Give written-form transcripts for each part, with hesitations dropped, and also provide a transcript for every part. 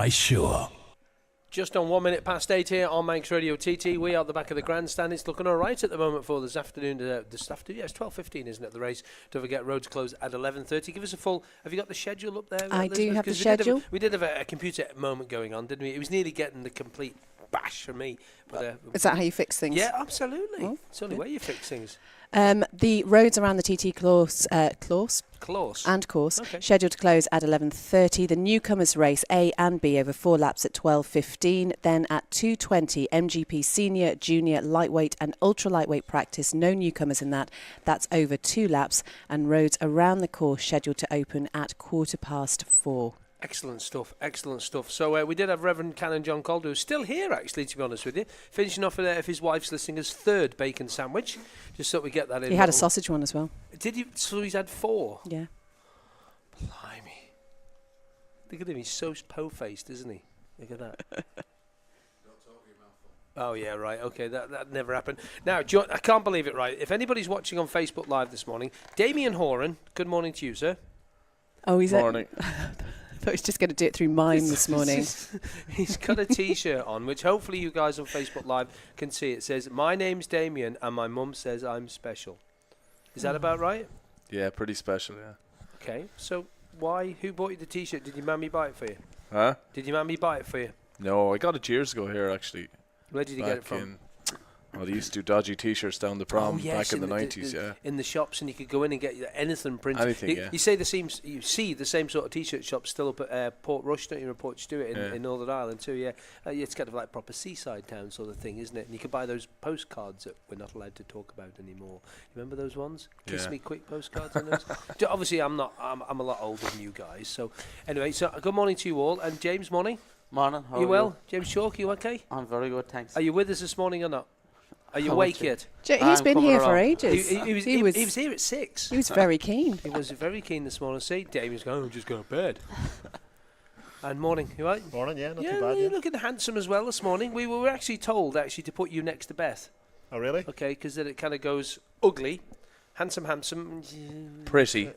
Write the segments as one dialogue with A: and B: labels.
A: by Sure.
B: Just on 1 minute past 8 here on Manx Radio TT. We are at the back of the grandstand. It's looking all right at the moment for this afternoon. Yeah, it's 12:15, isn't it, the race? Don't forget, roads close at 11:30. Give us a full... Have you got the schedule up there,
C: I
B: Elizabeth?
C: do have the schedule.
B: We did have a computer moment going on, didn't we? It was nearly getting the complete bash for me. But,
C: is that how you fix things?
B: Yeah, absolutely.
C: Oh,
B: it's the only way you fix things.
C: The roads around the TT course and course scheduled to close at 11:30. The newcomers race A and B over 4 laps at 12:15. Then at 2:20, MGP senior, junior, lightweight and ultra lightweight practice. No newcomers in that. That's over 2 laps. And roads around the course scheduled to open at 4:15.
B: Excellent stuff, excellent stuff. So we did have Reverend Canon John Calder, who's still here, actually, to be honest with you, finishing off if his wife's listening, his 3rd bacon sandwich, just so we get that in.
C: He had a sausage one as well.
B: Did he? So he's had 4?
C: Yeah.
B: Blimey. Look at him, he's so po-faced, isn't he? Look at that. Oh, yeah, right, okay, that never happened. Now, I can't believe it, right? If anybody's watching on Facebook Live this morning, Damian Horan, good morning to you, sir.
C: Oh, he's
D: morning.
C: I thought he was just going to do it through mime this morning.
B: He's got a T-shirt on, which hopefully you guys on Facebook Live can see. It says, "My name's Damian, and my mum says I'm special." Is that about right?
D: Yeah, pretty special, yeah.
B: Okay, so who bought you the T-shirt? Did your mammy buy it for you?
D: Huh?
B: Did your mammy buy it for you?
D: No, I got it years ago here, actually.
B: Where did you get it from?
D: They used to do dodgy T-shirts down the prom back in the 90s, yeah.
B: In the shops, and you could go in and get anything printed.
D: Anything, yeah.
B: You see the same sort of T-shirt shops still up at Port Rush, don't you? Port Stewart in Northern Ireland too, yeah. It's kind of like proper seaside town sort of thing, isn't it? And you can buy those postcards that we're not allowed to talk about anymore. You remember those ones? Kiss Me Quick postcards and those? Obviously, I'm a lot older than you guys. So anyway, so good morning to you all. And James, morning.
E: Morning. How are
B: you well?
E: you?
B: James Chawke, you okay?
E: I'm very good, thanks.
B: Are you with us this morning or not? Are you awake yet?
C: He's been here for ages.
B: He was here at 6.
C: He was very keen.
B: He was very keen this morning. See, Damien's going, just go to bed. And morning, you right?
F: Morning, yeah, not too bad.
B: You're looking handsome as well this morning. We were actually told, to put you next to Beth.
F: Oh, really?
B: Okay, because then it kind of goes ugly, handsome,
D: pretty.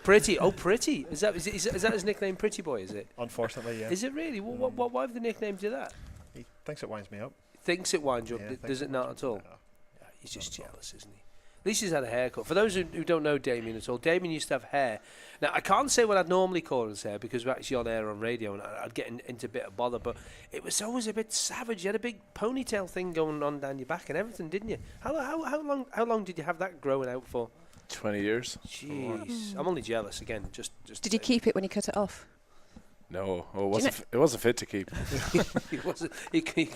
B: Pretty. Oh, pretty. Is that his nickname, Pretty Boy, is it?
F: Unfortunately, yeah.
B: Is it really? Why have the nicknamed you that?
F: He thinks it winds me up.
B: Thinks it winds you up. Does it not at all? No. He's just jealous, isn't he? At least he's had a haircut. For those who don't know Damian at all, Damian used to have hair. Now, I can't say what I'd normally call his hair because we're actually on air on radio and I'd get into a bit of bother, but it was always a bit savage. You had a big ponytail thing going on down your back and everything, didn't you? How long did you have that growing out for?
D: 20 years.
B: Jeez. I'm only jealous again. Just
C: did you keep it when you cut it off?
D: No. It wasn't fit to keep.
B: It wasn't. He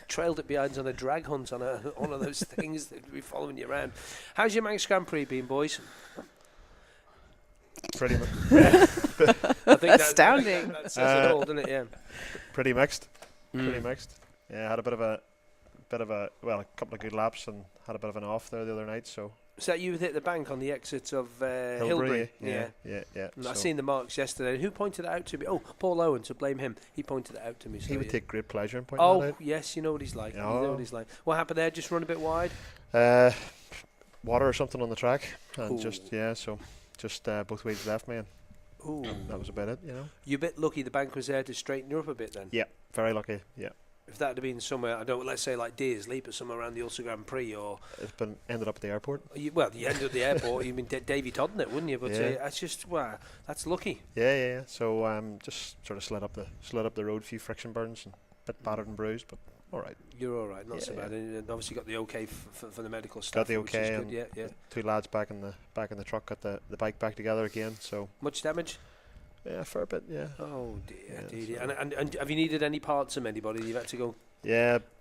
B: trailed it behind on a drag hunt on one of those things that would be following you around. How's your Manx Grand Prix been, boys?
F: Pretty much.
B: I think
C: astounding.
B: That says it all, doesn't it? Yeah.
F: Pretty mixed. Pretty mixed. Yeah, I had a couple of good laps and had a bit of an off there the other night. So
B: that you hit the bank on the exit of Hilbury?
F: Yeah.
B: I seen the marks yesterday. Who pointed it out to me? Oh, Paul Owen, to blame him. He pointed it out to me. So
F: he would take great pleasure in pointing it out.
B: Oh, yes, you know what he's like. What happened there? Just run a bit wide?
F: Water or something on the track. And just both ways left me. And that was about it, you know.
B: You're a bit lucky the bank was there to straighten you up a bit then?
F: Yeah, very lucky, yeah.
B: If that had been somewhere, let's say like Deersley, but somewhere around the Ulster Grand Prix, or
F: ended up at the airport.
B: You ended up at the airport. You mean Davy Todding it, wouldn't you? But that's just that's lucky.
F: Yeah. So just sort of slid up the road, a few friction burns, and a bit battered and bruised, but all right.
B: You're all right, not so bad. And obviously got the okay for the medical stuff.
F: Got the okay, and
B: yeah.
F: 2 lads back in the truck, got the bike back together again. So
B: much damage.
F: Yeah, for a bit, yeah.
B: Oh dear. And have you needed any parts from anybody? You've had to go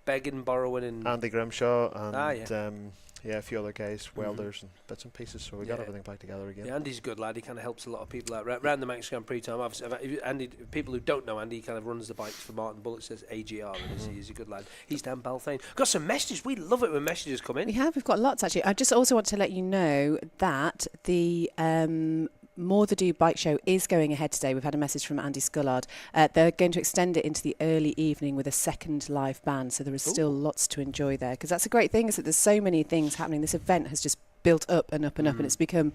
B: begging, borrowing, and
F: Andy Grimshaw and a few other guys, welders and bits and pieces. So we got everything back together again.
B: Yeah, Andy's a good lad. He kind of helps a lot of people out around the Manx Grand Prix time. Obviously, Andy, people who don't know Andy, he kind of runs the bikes for Martin Bullock. Says AGR, and he's a good lad. He's down Balfane. Got some messages. We love it when messages come in.
C: We've got lots actually. I just also want to let you know that the More the Do bike show is going ahead today. We've had a message from Andy Scullard. They're going to extend it into the early evening with a second live band, so there is still lots to enjoy there, because that's a great thing, is that there's so many things happening. This event has just built up and up and up, and it's become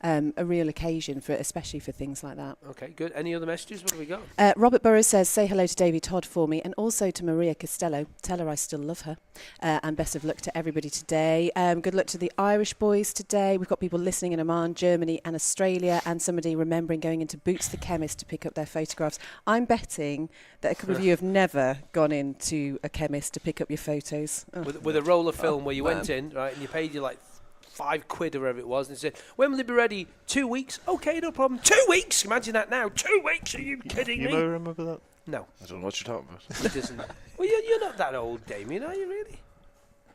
C: a real occasion for, especially for things like that.
B: Okay, good. Any other messages? What have we got?
C: Robert Burrows says, say hello to Davy Todd for me, and also to Maria Costello. Tell her I still love her. And best of luck to everybody today. Good luck to the Irish boys today. We've got people listening in Oman, Germany and Australia, and somebody remembering going into Boots the Chemist to pick up their photographs. I'm betting that a couple of you have never gone into a chemist to pick up your photos.
B: With a roll of film where you went in, right, and you paid you like £5 or whatever it was, and they said, when will it be ready? 2 weeks? Okay, no problem. 2 weeks? Imagine that now. 2 weeks? Are you kidding me?
F: You remember that?
B: No.
D: I don't know what you're talking about.
B: It doesn't. Well, you're not that old, Damien, are you really?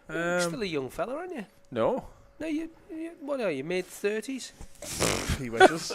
B: You're still a young fella, aren't you?
D: No.
B: No, what are you, mid-30s?
F: He wishes.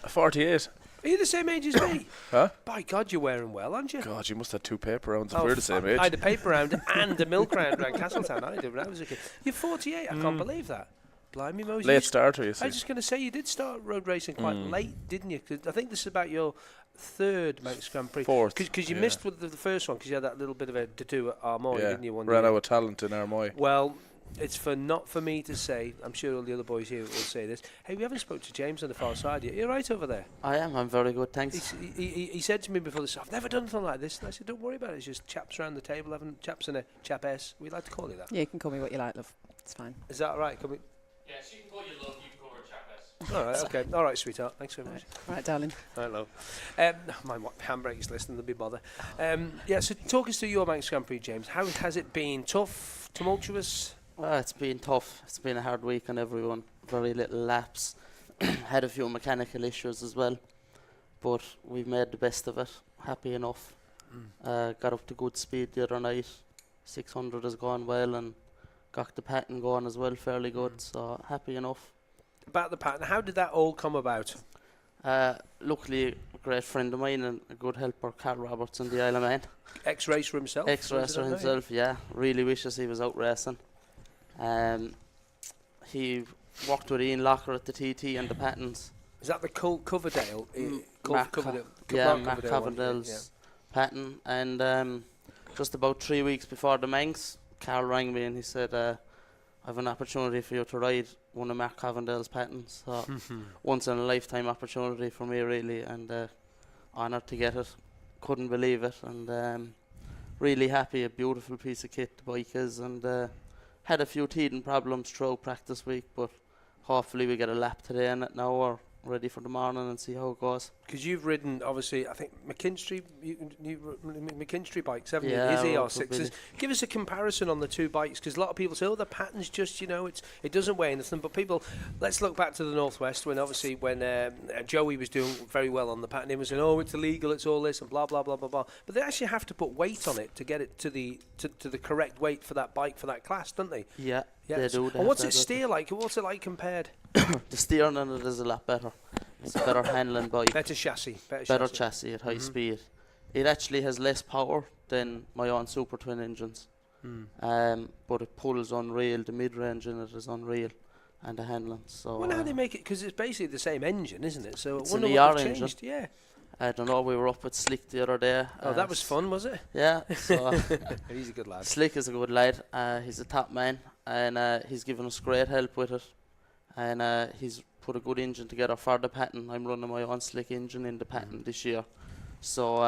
D: 48.
B: Are you the same age as me?
D: Huh?
B: By God, you're wearing well, aren't you?
D: God, you must have 2 paper rounds if we're the same age.
B: I had a paper round and a milk round around Castletown. I did when I was a kid. You're 48. I can't believe that. Blimey, Moses.
D: Late starter, you see.
B: I was just going to say, you did start road racing quite late, didn't you? 'Cause I think this is about your 3rd Manx Grand Prix.
D: 4th.
B: Because you missed with the first one because you had that little bit of a to-do at Armoy, didn't you?
D: Ran out of talent in Armoy.
B: Well, it's not for me to say. I'm sure all the other boys here will say this. Hey, we haven't spoke to James on the far side yet. You're right over there.
A: I am. I'm very good, thanks.
B: He said to me before this, I've never done anything like this. And I said, don't worry about it. It's just chaps around the table having chaps and a chap-S. We like to call you that.
C: Yeah, you can call me what you like, love. It's fine.
B: Is that all right? Can we?
E: Yes, you can call you love, you can call her chap-S.
B: All right, okay. All right, sweetheart. Thanks very much.
C: All right, darling.
B: Hello. My handbrake is listening, they'll be bother. So talk us through your Manx Grand Prix, James. How has it been? Tough? Tumultuous?
A: Well, it's been tough. It's been a hard week on everyone. Very little laps. Had a few mechanical issues as well. But we've made the best of it. Happy enough. Got up to good speed the other night. 600 has gone well, and got the pattern going as well, fairly good. So happy enough.
B: About the pattern, how did that all come about?
A: Luckily, a great friend of mine and a good helper, Carl Roberts in the Isle of Man.
B: Ex-racer himself?
A: Ex-racer himself, yeah. Really wishes he was out racing. He worked with Ian Locker at the TT and the patterns.
B: Is that the Coverdale?
A: Mark
B: Coverdale's
A: pattern. And just about 3 weeks before the Manx, Carl rang me and he said, I have an opportunity for you to ride one of Mark Coverdale's patterns. So once in a lifetime opportunity for me, really, and honoured to get it. Couldn't believe it, and really happy. A beautiful piece of kit the bike is, and had a few teething problems throughout practice week, but hopefully we get a lap today in it now. We're ready for the morning and see how it goes.
B: Because you've ridden, obviously, I think McKinstry bikes, haven't you?
A: Yeah,
B: His ER6s. Give us a comparison on the two bikes, because a lot of people say, oh, the pattern's just, it doesn't weigh anything. But people, let's look back to the Northwest when Joey was doing very well on the pattern. He was saying, oh, it's illegal, it's all this, and blah, blah, blah, blah, blah. But they actually have to put weight on it to get it to the correct weight for that bike, for that class, don't they?
A: Yeah, they do.
B: And what's it steer like? What's it like compared?
A: The steering on it is a lot better. It's a better handling bike.
B: Better chassis.
A: Better chassis at high speed. It actually has less power than my own Super Twin engines. But it pulls unreal. The mid-range in it is unreal. And the handling. So,
B: well, how do they make it? Because it's basically the same engine, isn't it? So
A: it's
B: I wonder
A: an
B: what
A: ER
B: they've changed.
A: engine.
B: Yeah.
A: I don't know, we were up with Slick the other day.
B: Oh, that was fun, was it?
A: Yeah. So
B: he's a good lad.
A: Slick is a good lad. He's a top man, and he's given us great help with it. And he's put a good engine together for the pattern. I'm running my own Slick engine in the pattern this year. So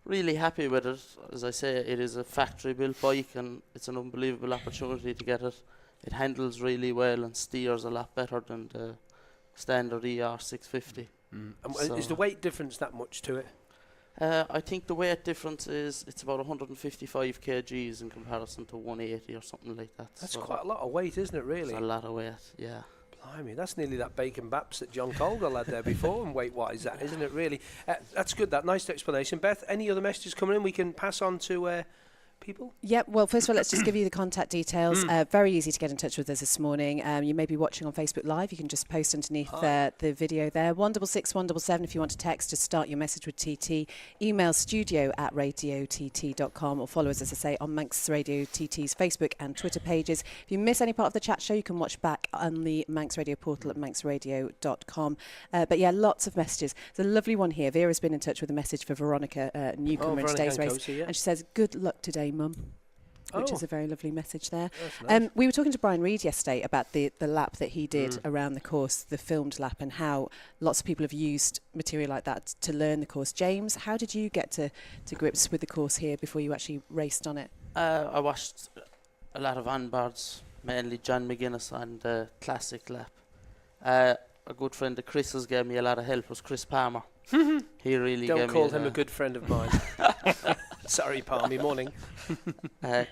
A: really happy with it. As I say, it is a factory built bike, and it's an unbelievable opportunity to get it. It handles really well and steers a lot better than the standard ER650.
B: Is the weight difference that much to it?
A: I think the weight difference is it's about 155 kgs in comparison to 180 or something like that.
B: That's so quite a lot of weight, isn't it, really?
A: It's a lot of weight, yeah.
B: Blimey, that's nearly that bacon baps that John Colville had there before, and weight-wise, that, isn't it, really? That's good, that nice explanation. Beth, any other messages coming in we can pass on to people?
C: Yep. Well, first of all, let's just give you the contact details. Very easy to get in touch with us this morning. You may be watching on Facebook Live. You can just post underneath the video there. 166 177 if you want to text. Just start your message with TT. Email studio@radiott.com, or follow us, as I say, on Manx Radio TT's Facebook and Twitter pages. If you miss any part of the chat show, you can watch back on the Manx Radio portal at manxradio.com. But yeah, lots of messages. There's a lovely one here. Vera's been in touch with a message for Veronica, newcomer in today's race. And she says, good luck today, Mum. which is a very lovely message there.
B: Nice.
C: We were talking to Brian Reid yesterday about the lap that he did around the course, the filmed lap, and how lots of people have used material like that to learn the course. James, how did you get to grips with the course here before you actually raced on it?
A: I watched a lot of onboards, mainly John McGuinness on the classic lap. A good friend of Chris's gave me a lot of help was Chris Palmer. He really
B: Don't
A: gave
B: call
A: me
B: him a good friend of mine. Sorry, Palmy, morning.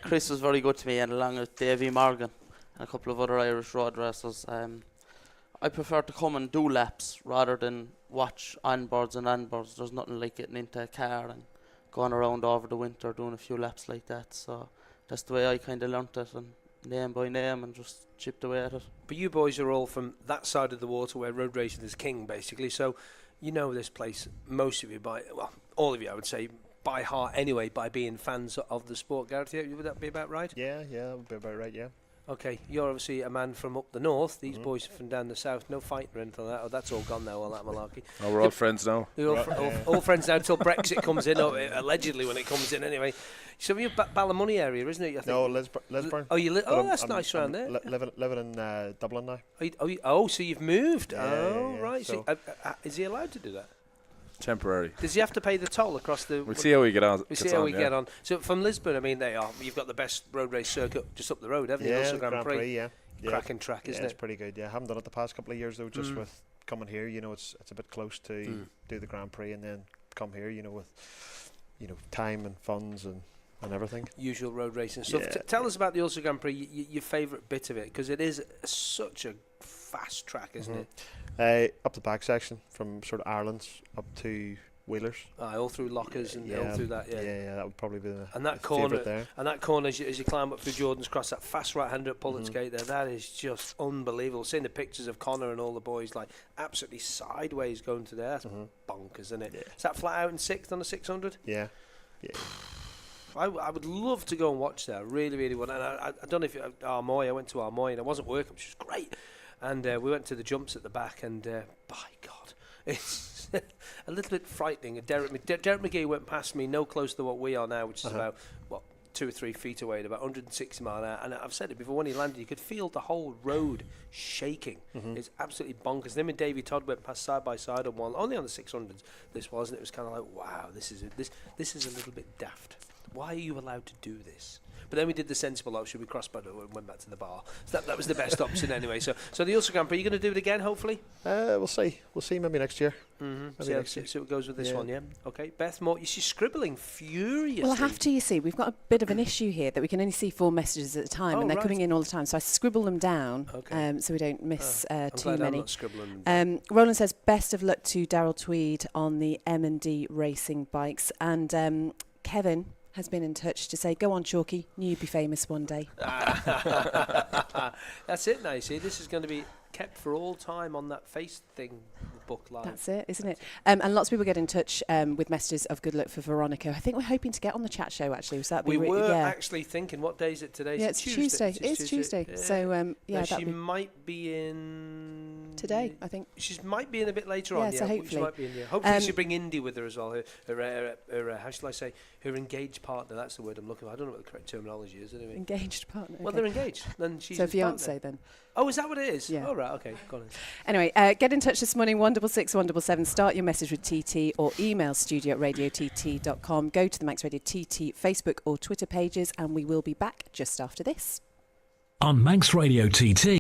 A: Chris was very good to me, and along with Davy Morgan and a couple of other Irish road racers. I prefer to come and do laps rather than watch onboards and onboards. There's nothing like getting into a car and going around over the winter doing a few laps like that. So that's the way I kind of learnt it, and name by name, and just chipped away at it.
B: But you boys are all from that side of the water where road racing is king, basically. So you know this place, most of you all of you, I would say, by heart anyway, by being fans of the sport. Gareth, would that be about right?
F: Yeah, that would be about right, yeah.
B: Okay, you're obviously a man from up the north. These boys are from down the south. No fighting or anything like that. Oh, that's all gone now, all that malarkey.
D: Oh, we're all friends now.
B: You're all friends now until Brexit comes in, or allegedly when it comes in anyway. So you're Ballymoney area, isn't it? I think?
F: No, Lisburn.
B: Oh, that's nice around there.
F: Living in Dublin
B: So
F: now.
B: you've moved.
F: Yeah,
B: right.
F: So
B: is he allowed to do that?
D: Temporary.
B: Does he have to pay the toll across the...
D: We'll see how we get on.
B: We'll see how we get on. So from Lisbon, I mean, you've got the best road race circuit just up the road, haven't you?
F: Yeah,
B: Also
F: Grand Prix, yeah.
B: Cracking track, isn't it?
F: It's pretty good, yeah. I haven't done it the past couple of years, though, just with coming here, it's a bit close to do the Grand Prix and then come here, with, time and funds and everything.
B: Usual road racing stuff.
F: Yeah.
B: Tell us about the Ulster Grand Prix, your favourite bit of it, because it is such a fast track, isn't it?
F: Up the back section, from sort of Ireland's up to Wheelers.
B: All through Lockers and all through that,
F: Yeah, that would probably be the
B: and that corner
F: there.
B: And that corner as you climb up through Jordan's Cross, that fast right-hander at Pullett's Gate there, that is just unbelievable. Seeing the pictures of Connor and all the boys like absolutely sideways going to there, that's bonkers, isn't it?
F: Yeah.
B: Is that flat out in 6th on a 600?
F: Yeah.
B: I would love to go and watch that. I really, really would. And I don't know if Armoy. I went to Armoy and I wasn't working, which was great. And we went to the jumps at the back, and by God, it's a little bit frightening. Derek McGee went past me, no closer to what we are now, which is about 2 or 3 feet away, at about 160 mile an hour. And I've said it before, when he landed, you could feel the whole road shaking. It's absolutely bonkers. Then when Davey Todd went past side by side on one, only on the 600s, this wasn't. It was kind of like, wow, this is a little bit daft. Why are you allowed to do this? But then we did the sensible option. We crossed and went back to the bar. So that was the best option anyway. So the Ulster Grand Prix, are you going to do it again, hopefully?
F: We'll see. We'll see maybe next year.
B: See how it goes with this one, yeah? Okay. Beth Moore, she's scribbling furiously.
C: Well, I have to, you see. We've got a bit of an issue here that we can only see 4 messages at a time, and they're coming in all the time. So I scribble them down so we don't miss too many.
B: I'm not scribbling them.
C: Roland says, best of luck to Daryl Tweed on the M&D racing bikes. And Kevin has been in touch to say, go on, Chawke, you'll be famous one day.
B: That's it now, you see. This is going to be kept for all time on that face thing book line.
C: That's it, isn't it? And lots of people get in touch with messages of good luck for Veronica. I think we're hoping to get on the chat show, actually.
B: We were actually thinking, what day is it today?
C: Yeah, it's Tuesday. It's Tuesday.
B: Yeah.
C: So,
B: she might be in...
C: today, I think.
B: She might be in a bit later on.
C: So hopefully.
B: She might be in here. Hopefully she'll bring Indy with her as well. Her how shall I say, her engaged partner. That's the word I'm looking for. I don't know what the correct terminology is. Anyway.
C: Engaged partner.
B: Well, they're engaged. Then she's
C: so fiancé then.
B: Oh, is that what it is?
C: Yeah.
B: Oh, right, okay. Go on.
C: Anyway, get in touch this morning, 166 177. Start your message with TT or email studio@radiott.com. Go to the Manx Radio TT Facebook or Twitter pages, and we will be back just after this.
G: On Manx Radio TT.